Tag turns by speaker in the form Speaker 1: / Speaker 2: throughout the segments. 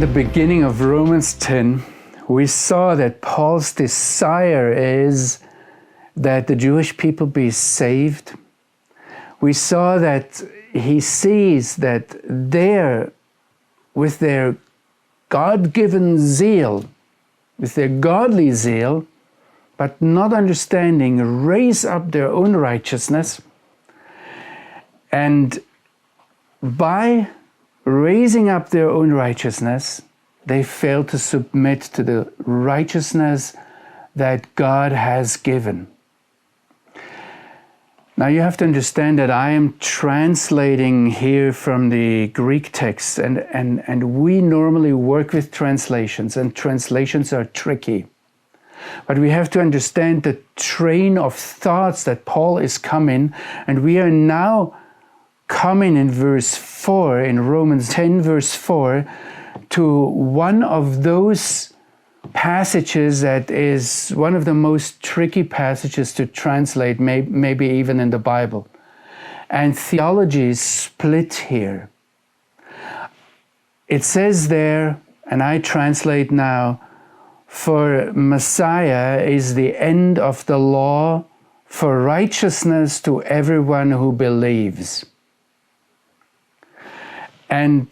Speaker 1: the beginning of Romans 10, we saw that Paul's desire is that the Jewish people be saved. We saw that he sees that with their God-given zeal, with their godly zeal, but not understanding, raise up their own righteousness. And by raising up their own righteousness, they fail to submit to the righteousness that God has given. Now you have to understand that I am translating here from the Greek text, and we normally work with translations, and translations are tricky. But we have to understand the train of thoughts that Paul is coming, and we are now coming in verse 4, in Romans 10 verse 4, to one of those passages that is one of the most tricky passages to translate, maybe even in the Bible. And theology is split here. It says there, and I translate now, for Messiah is the end of the law for righteousness to everyone who believes. And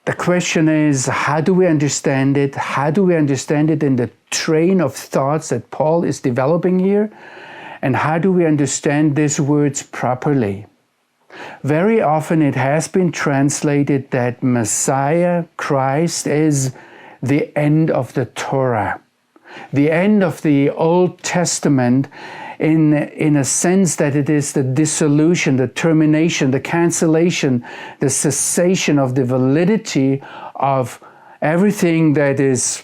Speaker 1: the question is, how do we understand it? How do we understand it in the train of thoughts that Paul is developing here? And how do we understand these words properly? Very often it has been translated that Messiah, Christ, is the end of the Torah, the end of the Old Testament, in a sense that it is the dissolution, the termination, the cancellation, the cessation of the validity of everything that is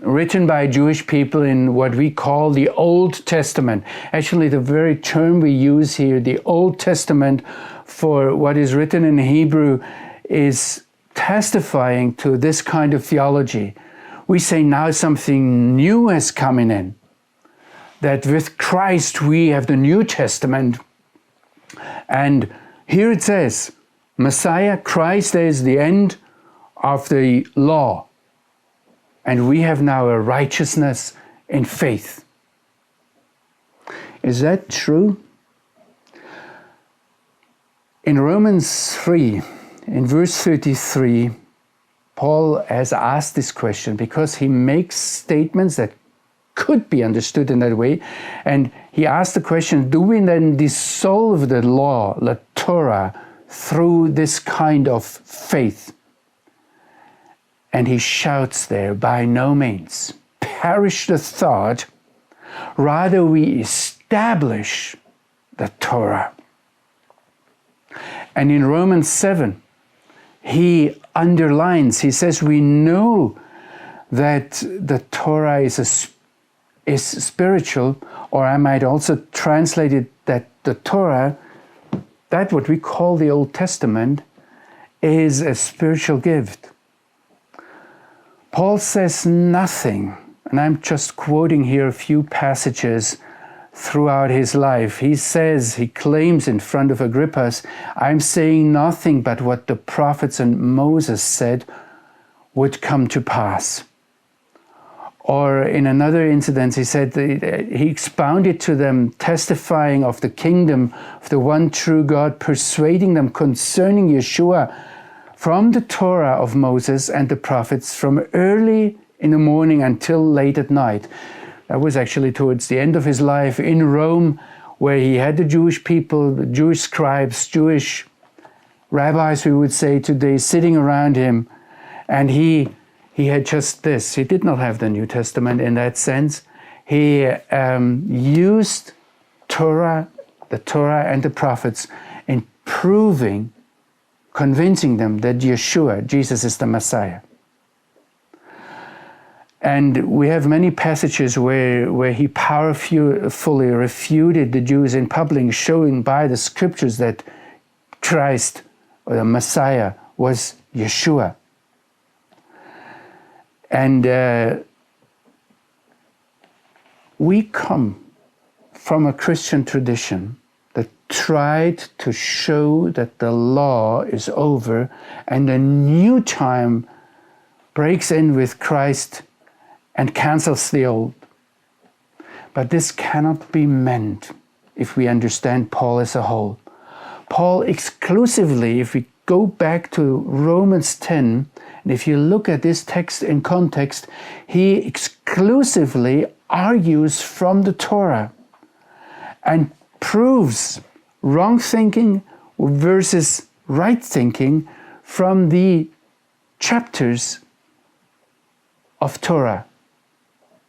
Speaker 1: written by Jewish people in what we call the Old Testament. Actually, the very term we use here, the Old Testament, for what is written in Hebrew, is testifying to this kind of theology. We say now something new is coming in, that with Christ we have the New Testament. And here it says, Messiah, Christ is the end of the law. And we have now a righteousness in faith. Is that true? In Romans 3, in verse 33, Paul has asked this question because he makes statements that could be understood in that way. And he asked the question, do we then dissolve the law, the Torah, through this kind of faith? And he shouts there, by no means. Perish the thought, rather we establish the Torah. And in Romans 7, he underlines, he says, we know that the Torah is spiritual, or I might also translate it that the Torah, that what we call the Old Testament, is a spiritual gift. Paul says nothing, and I'm just quoting here a few passages throughout his life. He says, he claims in front of Agrippas, I'm saying nothing but what the prophets and Moses said would come to pass. Or in another incident, he said, he expounded to them, testifying of the kingdom of the one true God, persuading them concerning Yeshua from the Torah of Moses and the prophets from early in the morning until late at night. That was actually towards the end of his life in Rome, where he had the Jewish people, the Jewish scribes, Jewish rabbis, we would say today, sitting around him. And he had just this. He did not have the New Testament in that sense. He used Torah, the Torah and the prophets in convincing them that Yeshua, Jesus, is the Messiah. And we have many passages where he powerfully refuted the Jews in public, showing by the scriptures that Christ, or the Messiah, was Yeshua. And we come from a Christian tradition that tried to show that the law is over and a new time breaks in with Christ and cancels the old. But this cannot be meant if we understand Paul as a whole. Paul exclusively, if we go back to Romans 10, and if you look at this text in context, he exclusively argues from the Torah and proves wrong thinking versus right thinking from the chapters of Torah.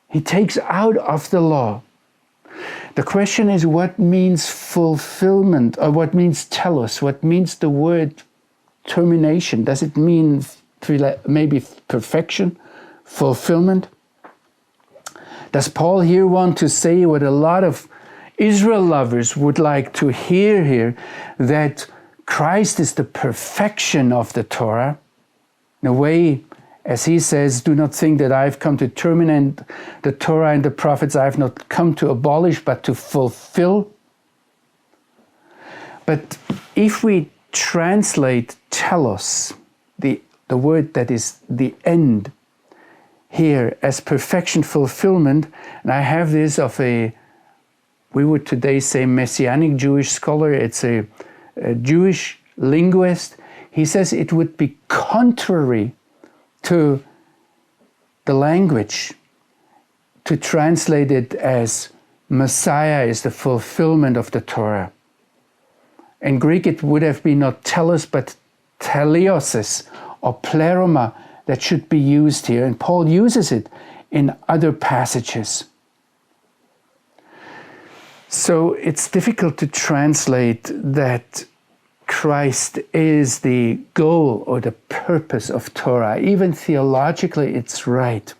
Speaker 1: He takes out of the law. The question is, what means fulfillment, or what means telos? What means the word termination? Does it mean maybe perfection, fulfillment? Does Paul here want to say what a lot of Israel lovers would like to hear here, that Christ is the perfection of the Torah? In a way, as he says, do not think that I've come to terminate the Torah and the prophets. I have not come to abolish, but to fulfill. But if we translate telos, the word that is the end, here as perfection, fulfillment, and I have this of we would today say Messianic Jewish scholar, it's a Jewish linguist. He says it would be contrary to the language to translate it as Messiah is the fulfillment of the Torah. In Greek it would have been not telos but teleosis or pleroma that should be used here, and Paul uses it in other passages. So it's difficult to translate that Christ is the goal or the purpose of Torah. Even theologically, it's right.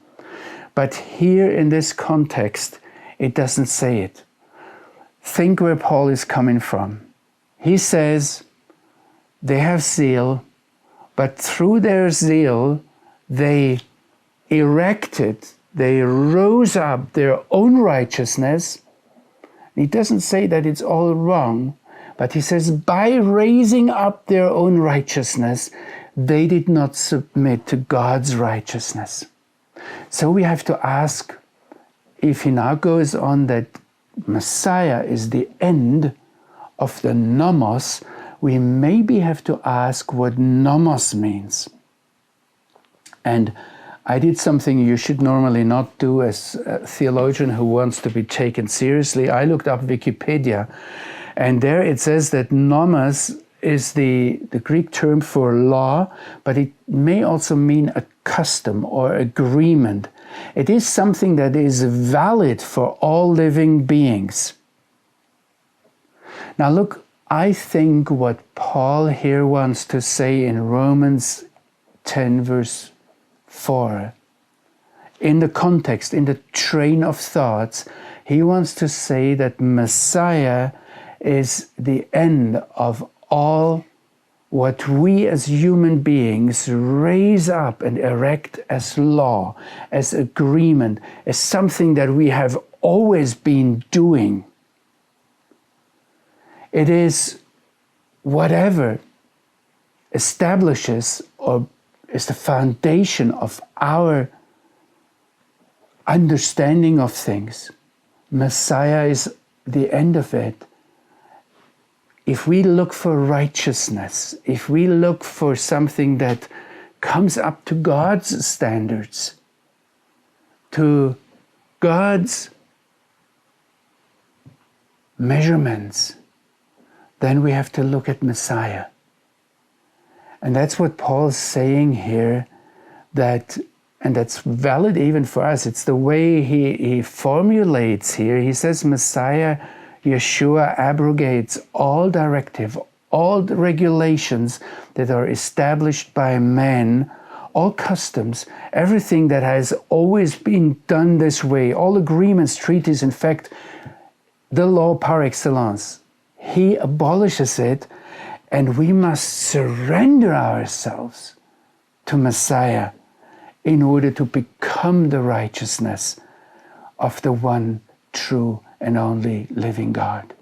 Speaker 1: But here in this context, it doesn't say it. Think where Paul is coming from. He says they have zeal, but through their zeal, they rose up their own righteousness. He doesn't say that it's all wrong, but he says by raising up their own righteousness, they did not submit to God's righteousness. So we have to ask, if he now goes on that Messiah is the end of the nomos, we maybe have to ask what nomos means. And I did something you should normally not do as a theologian who wants to be taken seriously. I looked up Wikipedia, and there it says that nomos is the Greek term for law, but it may also mean a custom or agreement. It is something that is valid for all living beings. Now look, I think what Paul here wants to say in Romans 10 verse 4, in the context, in the train of thoughts, he wants to say that Messiah is the end of all what we as human beings raise up and erect as law, as agreement, as something that we have always been doing. It is whatever establishes or is the foundation of our understanding of things. Messiah is the end of it. If we look for righteousness, if we look for something that comes up to God's standards, to God's measurements, then we have to look at Messiah. And that's what Paul's saying here, and that's valid even for us. It's the way he formulates here. He says Messiah, Yeshua, abrogates all directive, all the regulations that are established by men, all customs, everything that has always been done this way, all agreements, treaties, in fact, the law par excellence. He abolishes it, and we must surrender ourselves to Messiah in order to become the righteousness of the one true and only living God.